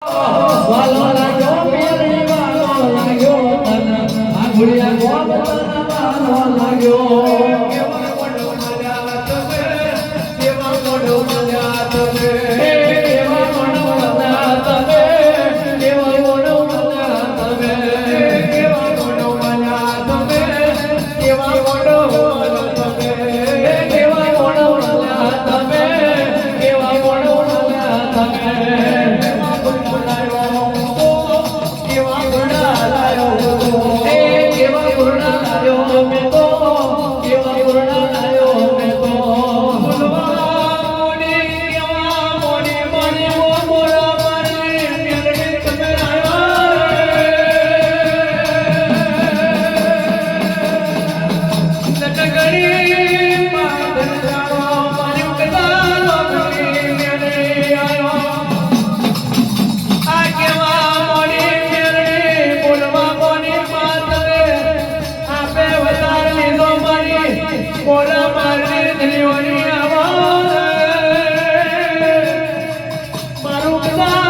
વાલો લાગ્યો પેલી વાલો લાગ્યો તન આ ઘોડિયા ગોબતન વાલો લાગ્યો કેવા મોડો મજા તમે કેવા મોડો મજા તમે કેવા મોડો મજા તમે કેવા મોડો મજા તમે કેવા મોડો મજા તમે કેવા મોડો તમે કેવા મોડો મજા તમે કેવા મોડો મજા તમે Hola, madre de Leonía, Maru, Maru,